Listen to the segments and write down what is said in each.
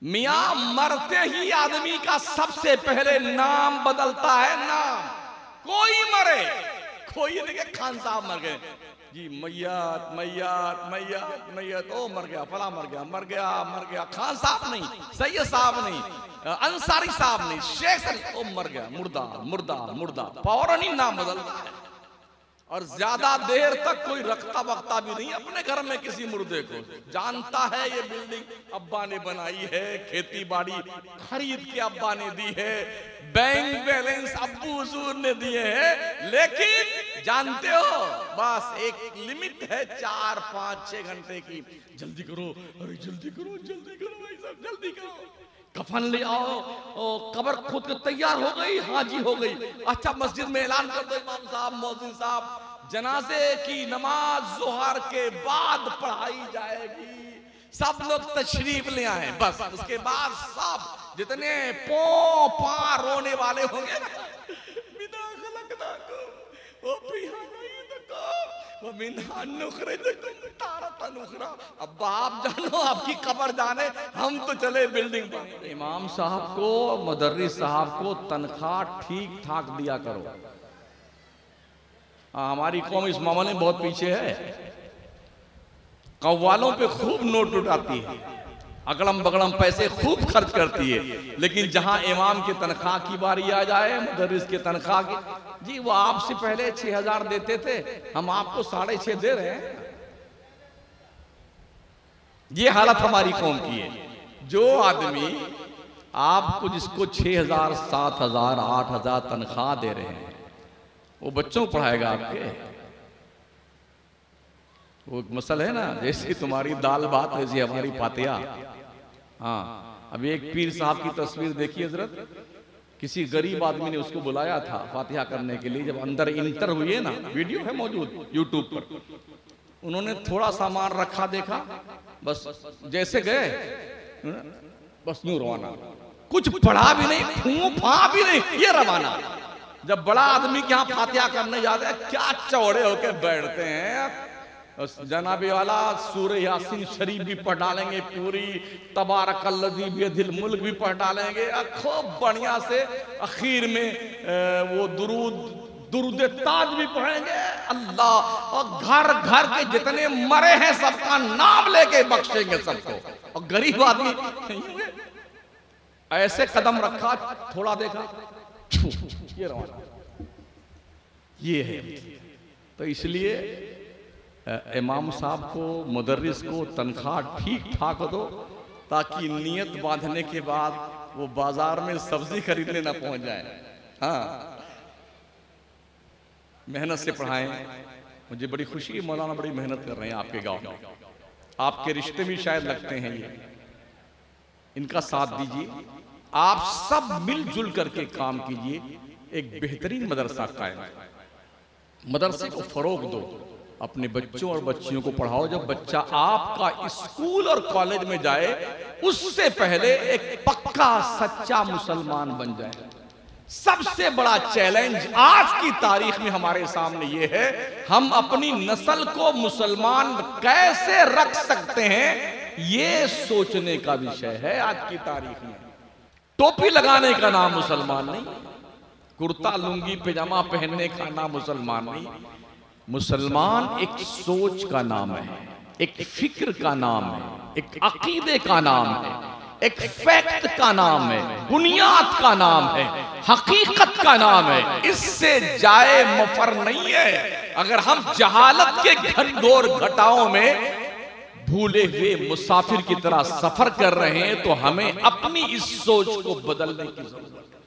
मियां मरते ही आदमी का सबसे पहले नाम बदलता है। नाम कोई मरे, कोई नहीं कि खान साहब मर गए जी, मैयत मैयत मैयत मैयत, ओ मर गया, फला मर गया मर गया मर गया, खान साहब नहीं, सैयद साहब नहीं, अंसारी साहब नहीं, शेख साहब, ओ मर गया, मुर्दा मुर्दा मुर्दा, फौरन ही नाम बदलता है। और ज्यादा देर तक कोई रखता वक्ता भी नहीं अपने घर में किसी मुर्दे को। जानता है ये बिल्डिंग अब्बा ने बनाई है, खेती बाड़ी खरीद के अब्बा ने दी है, बैंक बैलेंस अब्बू हुजूर ने दिए हैं, लेकिन जानते हो बस एक लिमिट है 4, 5, 6 घंटे की। जल्दी करो, अरे जल्दी करो जल्दी करो भाई साहब, जल्दी करो, कफन ले आओ, कब्र खुद के तैयार हो गई, हाँ जी हो गई, अच्छा मस्जिद में ऐलान कर दो इमाम साहब मौज़िन साहब जनाजे की नमाज जोहर के बाद पढ़ाई जाएगी, सब लोग तशरीफ ले आए, बस उसके बाद सब जितने पा रोने वाले होंगे ना, बिना खलकना को वो पिया नहीं तो वो बिना नुखरे तो तारा नुखरा। अब आप जानो आपकी कब्र जाने, हम तो चले बिल्डिंग पर। इमाम साहब को मुदर्रिस साहब को तनख्वाह ठीक ठाक दिया करो। हमारी कौम इस मामले में बहुत पीछे है, कव्वालों पे खूब नोट उठाती है, अगड़म बगड़म पैसे खूब खर्च करती है, लेकिन जहां इमाम की तनख्वाह की बारी आ जाए, मुदर्रिस की तनख्वाह की, जी वो आपसे पहले 6,000 देते थे, हम आपको 6.5 दे रहे हैं। ये हालत हमारी कौम की है। जो आदमी आपको जिसको 6,000, 7,000, 8,000 तनख्वाह दे रहे हैं, वो बच्चों को पढ़ाएगा आपके? वो मसल है ना, जैसे तुम्हारी दाल भात वैसी हमारी फातिहा। हाँ, अभी एक पीर साहब की तस्वीर देखी हजरत, किसी गरीब आदमी ने उसको बुलाया था फातिहा करने के लिए, जब अंदर इंटर हुए ना, वीडियो है मौजूद यूट्यूब पर, उन्होंने थोड़ा सामान रखा, देखा, बस जैसे गए बस यूं रवाना, कुछ पढ़ा भी नहीं, फूफा भी नहीं, ये रवाना। जब बड़ा आदमी के यहाँ फातिहा करने जाते हैं, क्या चौड़े होके बैठते हैं, जनाबे वाला सूरह यासीन शरीफ भी पढ़ डालेंगे, पूरी तबारकल्लज़ी बियदिल मुल्क भी पढ़ डालेंगे, खूब बढ़िया से, आखिर में वो दुरूद ताज भी पढ़ेंगे, अल्लाह, और घर घर के जितने मरे हैं सबका नाम लेके बख्शेंगे सबको। और गरीब आदमी ऐसे कदम रखा, थोड़ा देखा, ये रवाना, ये है। तो इसलिए इमाम साहब को, मुदर्रिस को तनख्वाह ठीक ठाक दो, ताकि नियत बांधने के बाद वो बाजार में सब्जी खरीदने ना पहुंच जाए। हाँ, मेहनत से पढ़ाएं। मुझे बड़ी खुशी है, मौलाना बड़ी मेहनत कर रहे हैं आपके गांव में, आपके रिश्ते भी शायद लगते हैं ये, इनका साथ दीजिए, आप सब मिलजुल करके काम कीजिए, एक बेहतरीन मदरसा कायम, मदरसे को फरोग दो, अपने बच्चों और बच्चियों को पढ़ाओ। जब बच्चा आपका स्कूल और कॉलेज में जाए, उससे पहले एक पक्का सच्चा मुसलमान बन जाए। सबसे बड़ा चैलेंज आज की तारीख में हमारे सामने ये है, हम अपनी नस्ल को मुसलमान कैसे रख सकते हैं, ये सोचने का विषय है आज की तारीख में। टोपी लगाने का नाम मुसलमान नहीं, कुर्ता लुंगी पैजामा पहनने का नाम मुसलमान नहीं। मुसलमान एक सोच का नाम है, एक फिक्र का नाम है, एक अकीदे का नाम है, एक फैक्ट का नाम है, बुनियाद का नाम है, हकीकत का नाम है। इससे जाए मफर नहीं है। अगर हम जहालत के घनघोर घटाओं में भूले हुए मुसाफिर की तरह सफर कर रहे हैं, तो हमें अपनी इस सोच को बदलने की जरूरत है।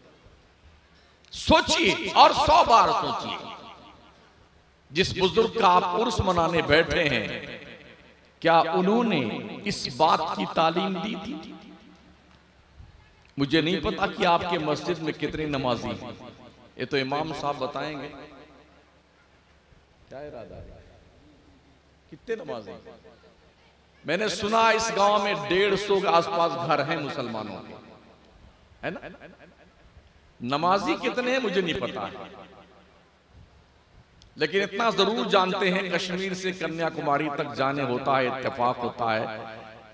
सोचिए और 100 बार सोचिए। जिस बुजुर्ग का आप उर्स मनाने बैठे हैं, क्या उन्होंने इस बात की तालीम दी थी? मुझे नहीं पता कि आपके मस्जिद में कितने नमाजी हैं, ये तो इमाम साहब बताएंगे। क्या इरादा है, कितने नमाजी? मैंने सुना इस गांव में 150 के आसपास घर हैं मुसलमानों के, है ना? नमाजी कितने हैं मुझे नहीं पता है, लेकिन इतना जरूर जानते हैं, कश्मीर से कन्याकुमारी तक जाने होता है, इत्तेफाक होता है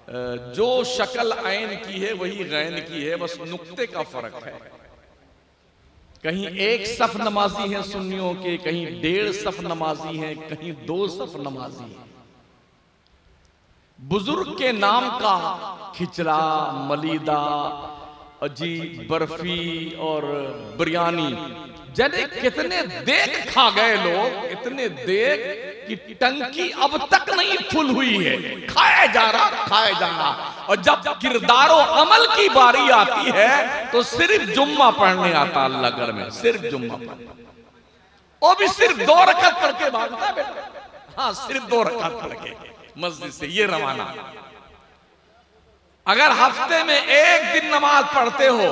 जो शक्ल ऐन की है वही गैन की है, बस नुक्ते का फर्क है। कहीं एक सफ नमाजी हैं सुन्नियों के, कहीं 1.5 सफ नमाजी हैं, कहीं 2 सफ नमाजी हैं। बुजुर्ग के नाम का खिचड़ा, मलीदा, अजी, बर्फी और बिरयानी, जने कितने देख खा गए लोग, इतने देख कि टंकी अब तक नहीं फुल हुई है, खाया जा रहा। और जब किरदारो अमल की बारी आती है तो सिर्फ जुम्मा पढ़ने आता अल्लाह घर में, सिर्फ जुम्मा पढ़ने, वो भी सिर्फ 2 रकात पढ़ के भागता बेटा। हाँ, सिर्फ 2 रकात पढ़ के मस्जिद से ये रवाना। अगर हफ्ते में 1 दिन नमाज पढ़ते हो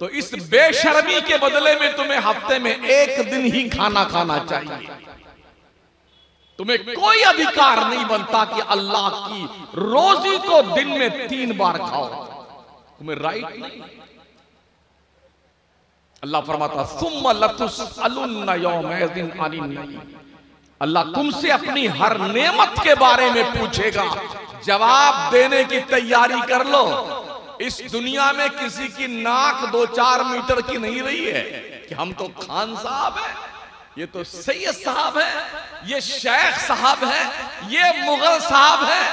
तो इस बेशर्मी के बदले में तुम्हें हफ्ते में 1 दिन ही खाना खाना चाहिए। तुम्हें कोई अधिकार नहीं बनता कि अल्लाह की रोजी को दिन में 3 बार खाओ, तुम्हें राइट नहीं। अल्लाह फरमाता सुम्मा लतुसअलुन्ना यौमइज़िन अनिन नईम, अल्लाह तुमसे अपनी हर नेमत के बारे में पूछेगा, जवाब देने की तैयारी कर लो। इस दुनिया में किसी की नाक 2-4 मीटर की नहीं रही है कि हम तो खान साहब हैं, ये तो सैयद साहब है, ये शेख साहब है, ये मुगल साहब है।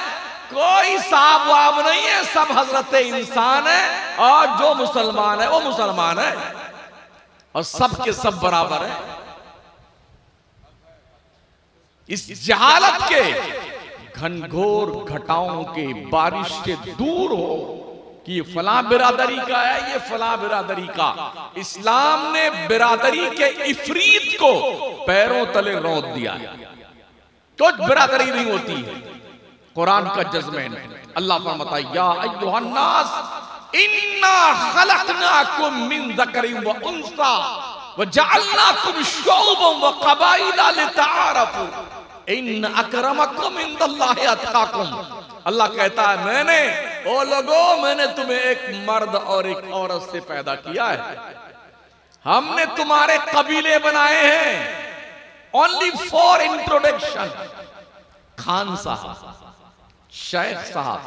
कोई साहब वाब नहीं है, सब हजरत इंसान है, और जो मुसलमान है वो मुसलमान है, और सब के सब बराबर है। इस जहालत के घनघोर घटाओं के बारिश से दूर हो कि ये फला बिरादरी का है, ये फला बिरादरी का। इस्लाम ने बिरादरी के इफरीत को पैरों तले रौंद दिया। कुछ बिरादरी नहीं होती है, कुरान का जजमेंट। अल्लाह फरमाता है या अय्युहन्नास इन्ना खलकनाकुम मिन ज़करिन व उन्सा व जअलनाकुम शुअबन व क़बाइला लितआरफू इन्न अकरमकुम इंदल्लाहि अत्काकुम। अल्लाह कहता है मैंने, ओ लोगों, मैंने तुम्हें एक मर्द और एक औरत से पैदा किया है, हमने तुम्हारे कबीले बनाए हैं। ओनली फॉर इंट्रोडक्शन, खान साहब, शेख साहब,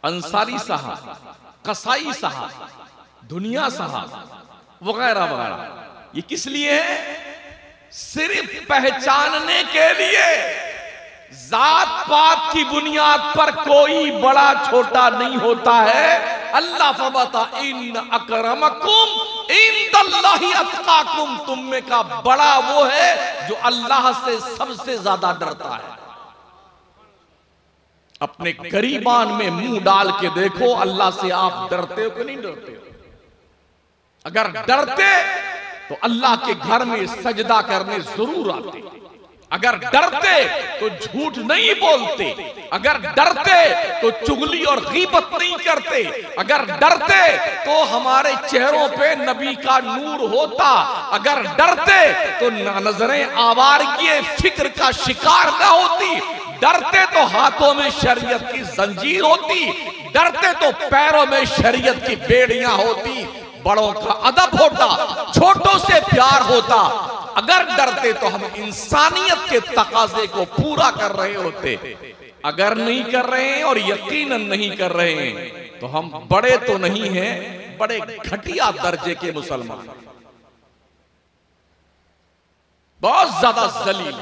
अंसारी साहब, कसाई साहब, दुनिया साहब वगैरह वगैरह। ये किस लिए है? सिर्फ पहचानने के लिए। जात पात की बुनियाद पर कोई बड़ा छोटा नहीं होता है। अल्लाह फरमाता इन अकरमकुम इंदल्लाहि अत्काकुम, तुम में का बड़ा वो है जो अल्लाह से सबसे ज्यादा डरता है। अपने गरीबान में मुंह डाल के देखो, अल्लाह से आप डरते हो कि नहीं डरते हो? अगर डरते तो अल्लाह के घर में सजदा करने जरूर आते। अगर डरते तो झूठ नहीं बोलते। अगर डरते तो चुगली और गीबत नहीं करते। अगर डरते तो हमारे चेहरों पे नबी का नूर होता। अगर डरते तो नजरें आवारगी फिक्र का शिकार न होती। डरते तो हाथों में शरीयत की जंजीर होती। डरते तो पैरों में शरीयत की बेड़ियां होती। बड़ों का अदब होता, छोटों से प्यार होता। अगर डरते तो हम इंसानियत के तकाजे को पूरा कर रहे होते। अगर नहीं कर रहे हैं और यकीनन नहीं कर रहे हैं तो हम बड़े तो नहीं हैं, बड़े घटिया दर्जे के मुसलमान, बहुत ज्यादा जलील।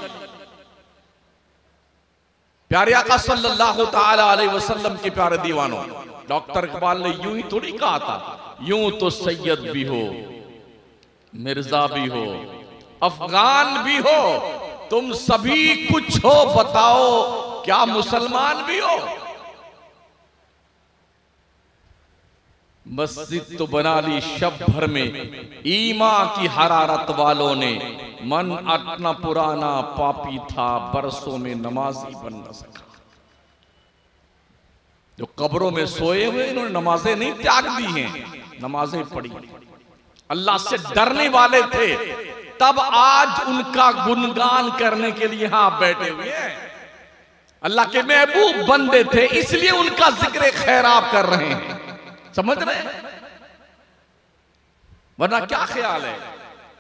प्यारे आका सल्लल्लाहु ताला अलैहि वसल्लम के प्यारे दीवानों, डॉक्टर इकबाल ने यूं ही थोड़ी कहा था, यूं तो सैयद भी हो, मिर्जा भी हो, अफगान भी हो, तुम सभी कुछ हो, बताओ क्या मुसलमान भी हो? मस्जिद तो बना ली शब भर में ईमा की हरारत वालों ने, मन अपना पुराना पापी था, बरसों में नमाजी बन न सका। जो कब्रों में सोए हुए इन्होंने नमाजें नहीं त्याग दी हैं, नमाजें पढ़ी। अल्लाह से डरने वाले थे तब आज उनका गुणगान करने के लिए यहां बैठे हुए हैं। अल्लाह के महबूब बंदे थे इसलिए उनका जिक्र खैराब कर रहे हैं। समझ रहे हैं? वरना क्या ख्याल है,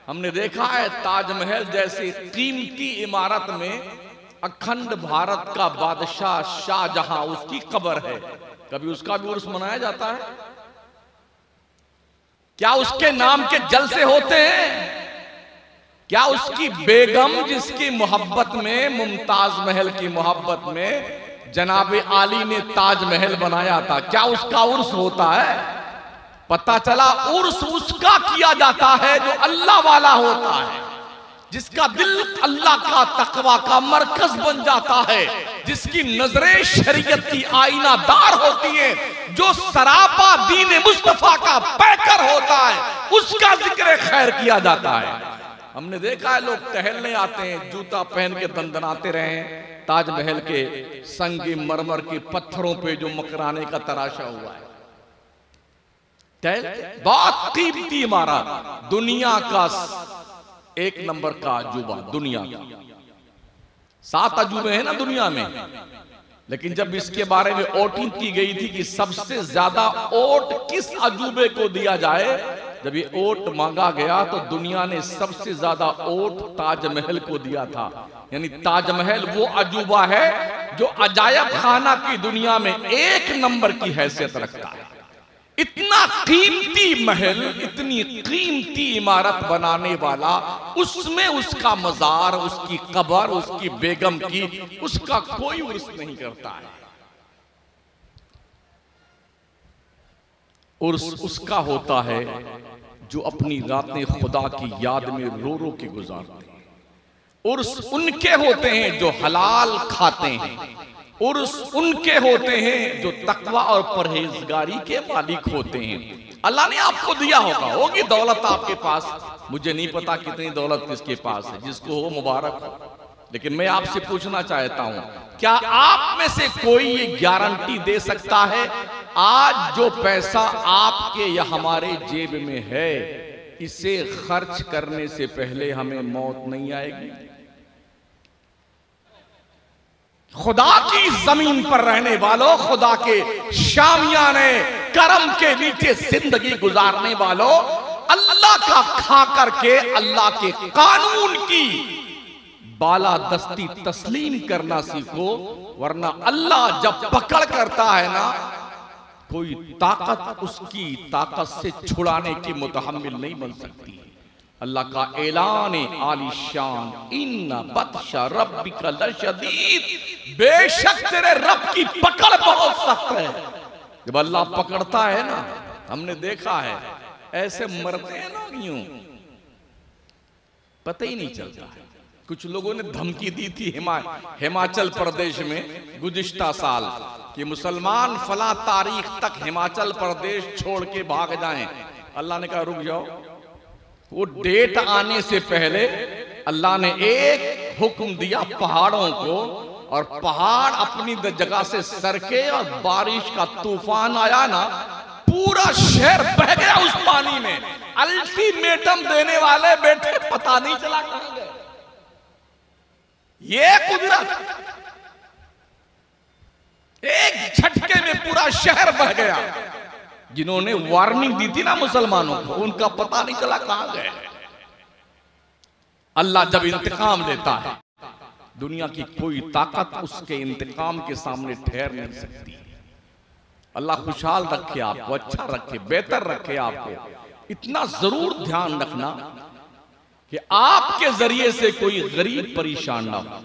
हमने देखा है ताजमहल जैसी कीमती इमारत में अखंड भारत का बादशाह शाहजहां, उसकी कब्र है, कभी उसका भी उर्स मनाया जाता है? क्या उसके नाम के जलसे होते हैं? क्या उसकी बेगम, जिसकी मोहब्बत में, मुमताज महल की मोहब्बत में जनाब आली ने ताजमहल बनाया था, क्या उसका उर्स होता है? पता चला उर्स उसका किया जाता है जो अल्लाह वाला होता है, जिसका दिल अल्लाह का तकवा का मरकज बन जाता है, जिसकी नजरें शरीयत की आईनादार होती है, जो सरापा दीन मुस्तफा का पैकर होता है, उसका जिक्र खैर किया जाता है। हमने देखा है लोग टहलने आते हैं, जूता पहन के दंदनाते रहे ताजमहल के संगे मरमर के पत्थरों पे जो मकराने का तराशा हुआ है। बहुत कीमती इमारत, दुनिया का 1 नंबर का अजूबा, दुनिया का 7 अजूबे हैं ना दुनिया में, लेकिन जब इसके बारे में वोटिंग की गई थी कि सबसे ज्यादा वोट किस अजूबे को दिया जाए, जब ये वोट मांगा गया तो दुनिया ने सबसे ज्यादा वोट ताजमहल को दिया था। यानी ताजमहल वो अजूबा है जो अजायब खाना की दुनिया में 1 नंबर की हैसियत रखता है। इतना कीमती महल, इतनी कीमती इमारत बनाने वाला, उसमें उसका मजार, उसकी कब्र, उसकी बेगम की, उसका कोई उर्स नहीं करता है। उर्स उसका होता है जो अपनी रातें खुदा की याद में रो रो के गुजारते हैं। उर्स उनके होते हैं जो हलाल खाते हैं। उर्स उनके होते हैं जो तकवा और परहेजगारी के मालिक होते हैं। अल्लाह ने आपको दिया होगा, होगी दौलत आपके पास, मुझे नहीं पता कितनी दौलत किसके पास है, जिसको हो मुबारक हो, लेकिन मैं आपसे पूछना चाहता हूं, क्या आप में से कोई ये गारंटी दे सकता है आज जो पैसा आपके या हमारे जेब में है, इसे खर्च करने से पहले हमें मौत नहीं आएगी? खुदा की जमीन पर रहने वालों, खुदा के शामियाने करम के नीचे जिंदगी गुजारने वालों, अल्लाह का खा करके अल्लाह के कानून की बालादस्ती तस्लीम करना सीखो, वरना अल्लाह जब पकड़ करता है ना, कोई ताकत उसकी ताकत से छुड़ाने की मुतहम्मिल नहीं बन सकती। अल्लाह का ऐलान आलिशान, इन्ना बत्शा रब्बिका लशदीद, बेशक तेरे रब की पकड़ बहुत सख्त है। जब अल्लाह पकड़ता है ना, हमने देखा है ऐसे मरते हैं लोग यूं, पता ही नहीं चलता है। कुछ लोगों ने धमकी दी थी हिमाचल प्रदेश में गुज़िश्ता साल कि मुसलमान फला तारीख तक हिमाचल प्रदेश छोड़ के भाग जाएं। अल्लाह ने कहा रुक जाओ। वो डेट आने से पहले अल्लाह ने एक हुक्म दिया पहाड़ों को, और पहाड़ अपनी जगह से सरके और बारिश का तूफान आया ना, पूरा शहर बह गया उस पानी में। अल्टीमेटम देने वाले बैठे, पता नहीं चला कहां गए। ये कुदरत, एक झटके में पूरा शहर बह गया। जिन्होंने वार्निंग दी थी ना मुसलमानों को, उनका पता नहीं चला कहां गए। अल्लाह जब इंतकाम लेता है, दुनिया की कोई ताकत उसके इंतकाम के सामने ठहर नहीं सकती। अल्लाह खुशहाल रखे आपको, अच्छा रखे, बेहतर रखे आपको। इतना जरूर ध्यान रखना कि आपके जरिए से कोई गरीब परेशान ना हो,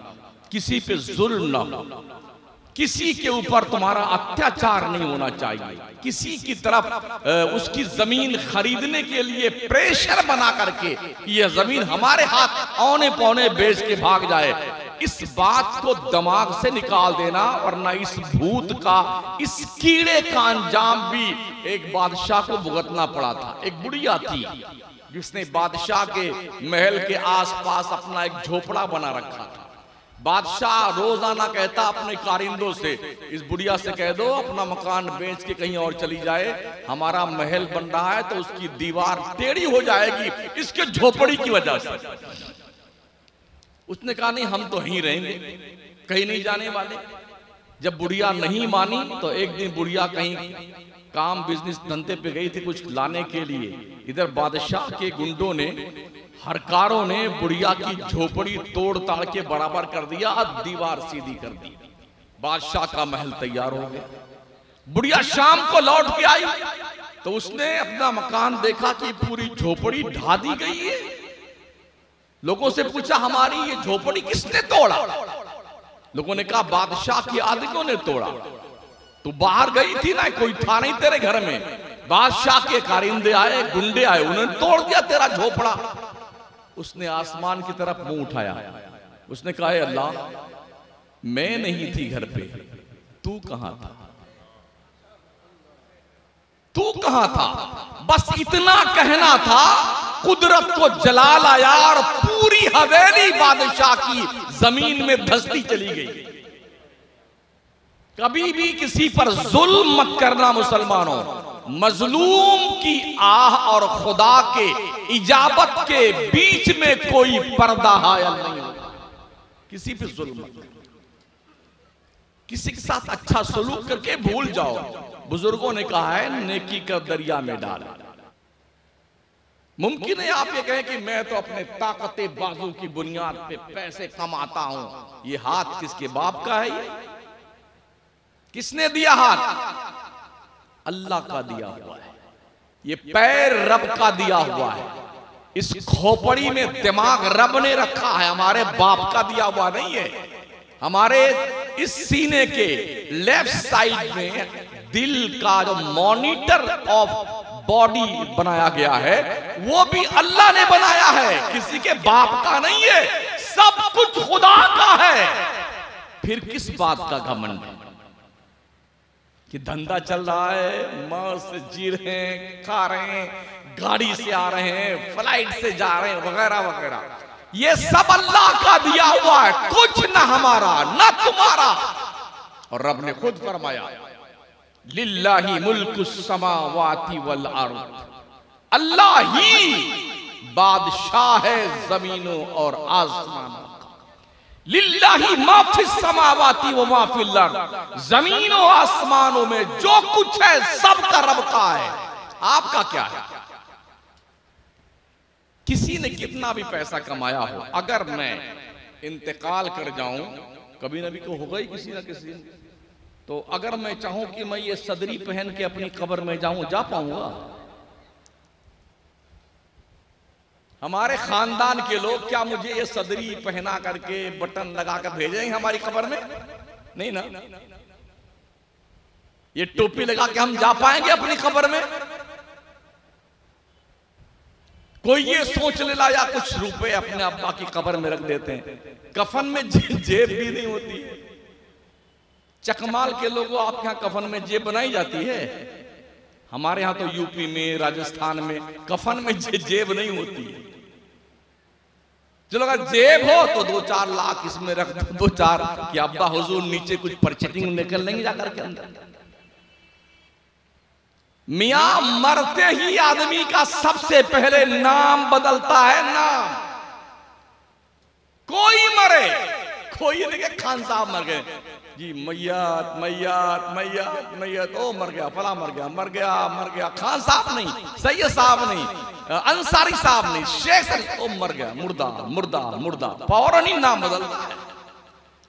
किसी पे जुल्म ना हो, किसी के ऊपर तुम्हारा अत्याचार नहीं होना चाहिए, किसी की तरफ उसकी जमीन खरीदने के लिए प्रेशर बना करके यह जमीन हमारे हाथ औने पौने बेच के भाग जाए, इस बात को दिमाग से निकाल देना, वरना इस भूत का, इस कीड़े का अंजाम भी एक बादशाह को भुगतना पड़ा था। एक बुढ़िया थी जिसने बादशाह के महल के आसपास अपना एक झोपड़ा बना रखा था। बादशाह रोजाना कहता अपने कारिंदों से, इस बुढ़िया से कह दो अपना मकान बेच के कहीं और चली जाए, हमारा महल बन रहा है तो उसकी दीवार टेढ़ी हो जाएगी इसके झोपड़ी की वजह से। उसने कहा नहीं, हम तो यहीं रहेंगे, कहीं नहीं जाने वाले। जब बुढ़िया नहीं मानी तो एक दिन बुढ़िया कहीं काम बिजनेस धंधे पे गई थी कुछ लाने के लिए, इधर बादशाह के गुंडों ने हरकारों ने बुढ़िया की झोपड़ी तोड़ ताड़ के बराबर कर दिया, दीवार सीधी कर दी, बादशाह का महल तैयार हो गया। बुढ़िया शाम को लौट के आई तो उसने अपना मकान देखा कि पूरी झोपड़ी ढा दी गई है। लोगों से पूछा, हमारी ये झोपड़ी किसने तोड़ा? लोगों ने कहा, बादशाह के आदमियों ने तोड़ा। तू बाहर गई थी ना, कोई था नहीं तेरे घर में, बादशाह के कारिंदे आए, गुंडे आए, उन्होंने तोड़ दिया तेरा झोपड़ा। उसने आसमान की तरफ मुंह उठाया, उसने कहा, अल्लाह, मैं नहीं थी घर पे, तू कहां था? तू कहां था? बस इतना कहना था, कुदरत को जलाल आया और पूरी हवेली बादशाह की जमीन में धंसती चली गई। कभी भी किसी पर जुल्म मत करना मुसलमानों। मजलूम की आह और खुदा के इजाबत के बीच में कोई पर्दा हायल नहीं होता। किसी पे जुल्म मत करो, किसी के साथ अच्छा सलूक करके भूल जाओ। बुजुर्गों ने कहा है, नेकी का दरिया में डाल। मुमकिन है आप ये कहें कि मैं तो अपने ताकते बाजू की बुनियाद पे पैसे कमाता हूं। ये हाथ किसके बाप का है? ये किसने दिया हाथ? अल्लाह का दिया हुआ है। ये पैर रब का दिया हुआ है। इस खोपड़ी में दिमाग रब ने रखा है, हमारे बाप का दिया हुआ नहीं है। हमारे इस सीने के लेफ्ट साइड में दिल का जो मॉनिटर ऑफ बॉडी बनाया गया है, वो भी अल्लाह ने बनाया है, किसी के बाप का नहीं है। सब कुछ खुदा का है। फिर किस बात का घमंड कि धंधा चल रहा है, मस्त जी रहे हैं, खा रहे हैं, गाड़ी से आ रहे हैं, फ्लाइट से जा रहे हैं, वगैरह वगैरह। ये सब अल्लाह का दिया हुआ है, कुछ ना हमारा ना तुम्हारा। और रब ने खुद फरमाया, लिल्लाही मुल्कुस समावाति वल अर्द, अल्लाह ही बादशाह है जमीनों और आसमानों का। लिल्लाही मा फिस समावाति व मा फिल अर्द, जमीनों आसमानों में जो कुछ है सब का रब का है। आपका क्या है? किसी ने कितना भी पैसा कमाया हो, अगर मैं इंतकाल कर जाऊं, कभी नबी को होगा ही किसी ना किसी, तो अगर मैं चाहूं कि मैं ये सदरी पहन के अपनी कब्र में जाऊं, जा पाऊंगा? हमारे खानदान के लोग क्या मुझे ये सदरी पहना करके बटन लगा कर भेजेंगे हमारी कब्र में? नहीं ना। ये टोपी लगा के हम जा पाएंगे अपनी कब्र में? कोई ये सोच ले ला या कुछ रुपए अपने अब्बा की कब्र में रख देते हैं। कफन में जेब भी नहीं होती है। चकमाल के लोगों, आपके यहां कफन में जेब बनाई जाती है? हमारे यहां तो यूपी में, राजस्थान में कफन में जेब नहीं होती है। चलो अगर जेब हो तो 2-4 लाख इसमें रख दो, 2-4 कि अब्बा हुजूर नीचे कुछ परचेटिंग निकल लेंगे जाकर के अंदर। मियां मरते ही आदमी का सबसे पहले नाम बदलता है। नाम कोई मरे, कोई नहीं कि खान साहब मर गए जी, मैयत मैयत मैयत मैयत, ओ मर गया, फला मर गया, मर गया मर गया। खान साहब नहीं, सैयद साहब नहीं, अंसारी साहब नहीं, शेख साहब, ओ मर गया, मुर्दा मुर्दा मुर्दा, फौरन ही नाम बदलता है।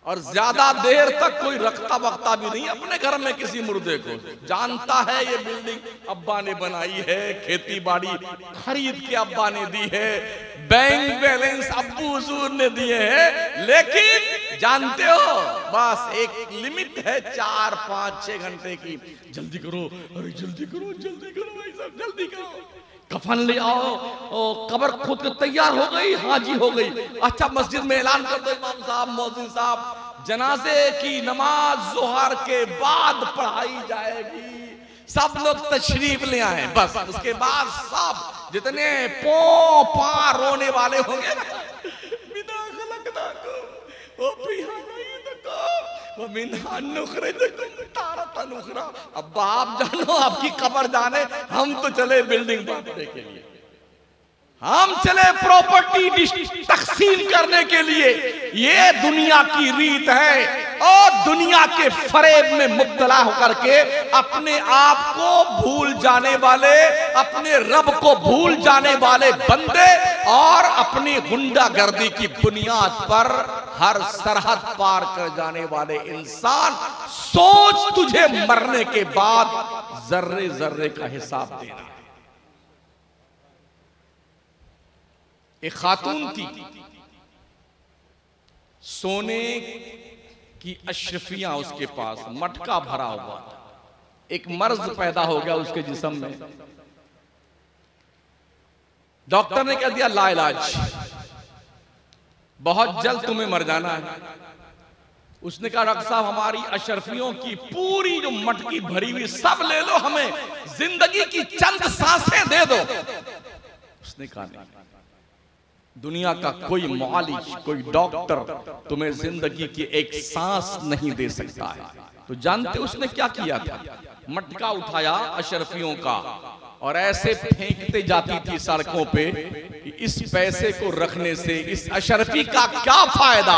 और ज्यादा देर तक कोई रखता वक्ता भी नहीं अपने घर में किसी मुर्दे को। जानता है ये बिल्डिंग अब्बा ने बनाई है, खेती बाड़ी खरीद के अब्बा ने दी है, बैंक बैलेंस अब्बू हुजूर ने दिए हैं, लेकिन जानते हो बस एक लिमिट है 4-5-6 घंटे की। जल्दी करो, अरे जल्दी करो, जल्दी करो भाई साहब, जल्दी करो, कफन ले आओ, कब्र खुद तैयार हो गई, हाँ जी हो गई। अच्छा मस्जिद में ऐलान कर दो, इमाम साहब, मौज़िन साहब, जनाजे की नमाज जोहर के बाद पढ़ाई जाएगी, सब लोग तशरीफ ले आए। बस उसके बाद सब जितने पा रोने वाले होंगे ना, बिना खलकना को वो अब आप जानो, आपकी कब्र जाने, हम तो चले बिल्डिंग बांटने के लिए, हम चले प्रॉपर्टी तकसीम करने के लिए। ये दुनिया की रीत है और दुनिया के फरेब में मुब्तला होकर के अपने आप को भूल जाने वाले, अपने रब को भूल जाने वाले बंदे और अपनी गुंडागर्दी की बुनियाद पर हर सरहद पार कर जाने वाले इंसान, सोच तुझे मरने के बाद जर्रे जर्रे का हिसाब देना। एक खातून थी, सोने की अशरफियां उसके पास, मटका भरा हुआ था। एक मर्ज पैदा हो गया उसके जिस्म में। डॉक्टर ने कह दिया ला इलाज, बहुत जल्द तुम्हें मर जाना है। उसने कहा डॉक्टर साहब हमारी अशरफियों की पूरी जो मटकी भरी हुई सब ले लो, हमें जिंदगी की चंद सांसें दे दो। उसने कहा नहीं, दुनिया का कोई मुआलिज, कोई डॉक्टर तुम्हें जिंदगी की एक सांस नहीं दे सकता है। तो जानते उसने क्या किया था? मटका उठाया अशरफियों का और ऐसे फेंकते जाती थी सड़कों पे कि इस पैसे को रखने से इस अशरफी का क्या फायदा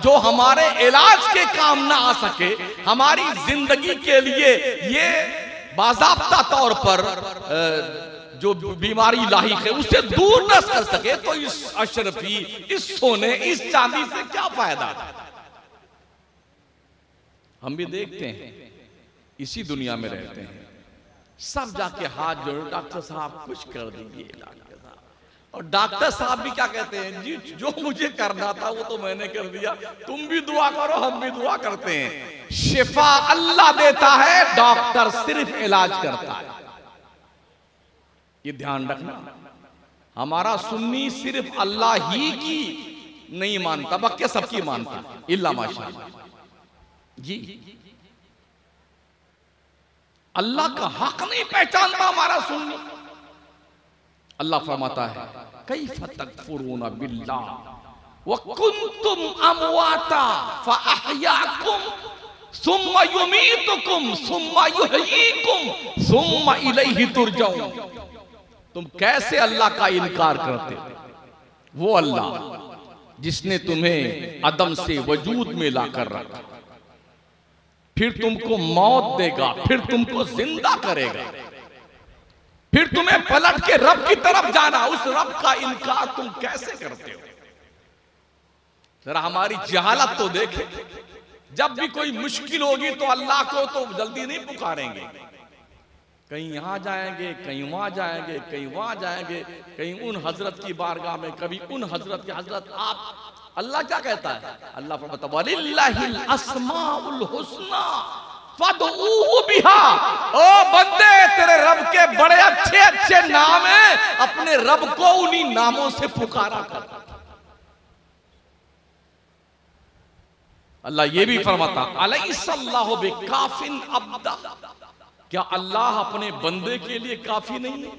जो हमारे इलाज के काम ना आ सके, हमारी जिंदगी के लिए ये बाज़ाब्ता तौर पर जो बीमारी लाहिक है उसे दूर न कर सके, तो इस अशरफी, इस सोने, इस चांदी से क्या फायदा? हम भी देखते हैं, इसी दुनिया में रहते हैं, सब जाके हाथ जोड़ो, डॉक्टर साहब कुछ कर दीजिए डॉक्टर साहब। और डॉक्टर साहब भी क्या कहते हैं, जी जो मुझे करना था वो तो मैंने कर दिया, तुम भी दुआ करो, हम भी दुआ करते हैं। शिफा अल्लाह देता है, डॉक्टर सिर्फ इलाज करता है। ये ध्यान रखना, हमारा सुन्नी सिर्फ अल्लाह ही की नहीं मानता, बल्कि सबकी मानता, इल्ला माशाअल्लाह जी। अल्लाह का हक नहीं पहचानता हमारा सुन्नी। अल्लाह फरमाता है कैफ़ तकफुरूना बिल्लाह व कुंतुम अमवाता फ़अहयाकुम सुम्मा युमीतुकुम सुम्मा युहयीकुम सुम्मा इलैहि तुरजाऊन। तुम कैसे अल्लाह का इनकार करते हो? वो अल्लाह जिसने तुम्हें अदम से वजूद में लाकर रखा, फिर तुमको मौत देगा, फिर तुमको जिंदा करेगा, फिर तुम्हें पलट के रब की तरफ जाना, उस रब का इनकार तुम कैसे करते हो? जरा हमारी जहालत तो देखे। जब भी कोई मुश्किल होगी तो अल्लाह को तो जल्दी नहीं पुकारेंगे, कहीं यहां जाएंगे, कहीं वहां जाएंगे, कहीं वहां जाएंगे, कहीं उन हजरत की बारगाह में, कभी उन हजरत के। हजरत आप, अल्लाह क्या कहता है? अल्लाह फरमाता वलिल्लाहिल अस्माउल हुस्ना फदऊहु बिहा। ओ बंदे, तेरे रब के बड़े अच्छे अच्छे नाम हैं, अपने रब को उन्हीं नामों से पुकारा कर। अल्लाह ये भी फरमाता अलैहिस्सल्लाहु बिकाफिन अब्दा, क्या अल्लाह अपने बंदे के लिए काफी नहीं है?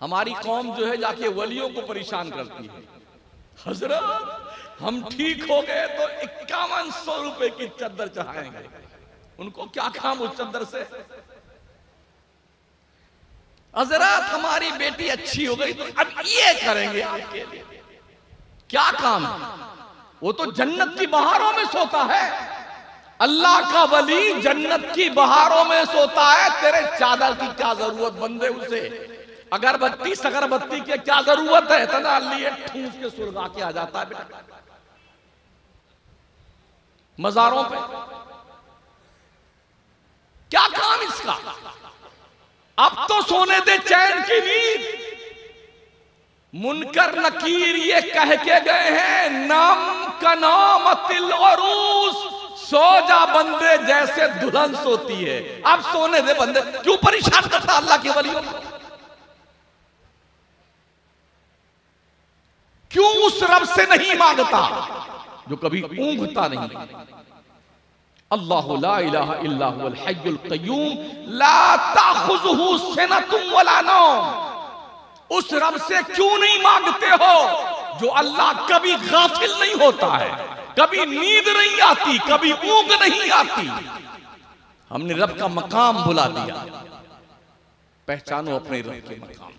हमारी कौम जो है जाके वलियों को परेशान करती है, हजरत हम ठीक हो गए तो 5100 रुपए की चद्दर चढ़ाएंगे। उनको क्या काम उस चद्दर से? हजरत हमारी बेटी अच्छी हो गई तो अब ये करेंगे आपके लिए। क्या काम है? वो तो जन्नत की बहारों में सोता है। अल्लाह का वली जन्नत की बहारों में सोता है, तेरे चादर की क्या जरूरत बंदे उसे? अगरबत्ती सगरबत्ती की क्या जरूरत है? इतना लिए ठूस के सुलगा के आ जाता है बेटा मजारों पे। क्या काम इसका? अब तो सोने दे चैन की नींद। मुनकर नकीर ये कह के गए हैं, नाम का नाम तिल औरूस, सो जा बंदे जैसे दुल्हन सोती है। अब सोने दे बंदे, क्यों परेशान करता अल्लाह के वलियों? क्यों उस रब से नहीं मांगता जो कभी ऊंघता नहीं? अल्लाहु ला इलाहा इल्ला हुवल हय्युल क़य्यूम ला ताख़ुज़ुहु सिनतुन वला नौम। उस रब से क्यों नहीं मांगते हो जो अल्लाह कभी गाफिल नहीं होता है, कभी नींद नहीं आती, कभी ऊंघ नहीं आती। हमने रब का मकाम भुला दिया। पहचानो अपने रब के मकाम।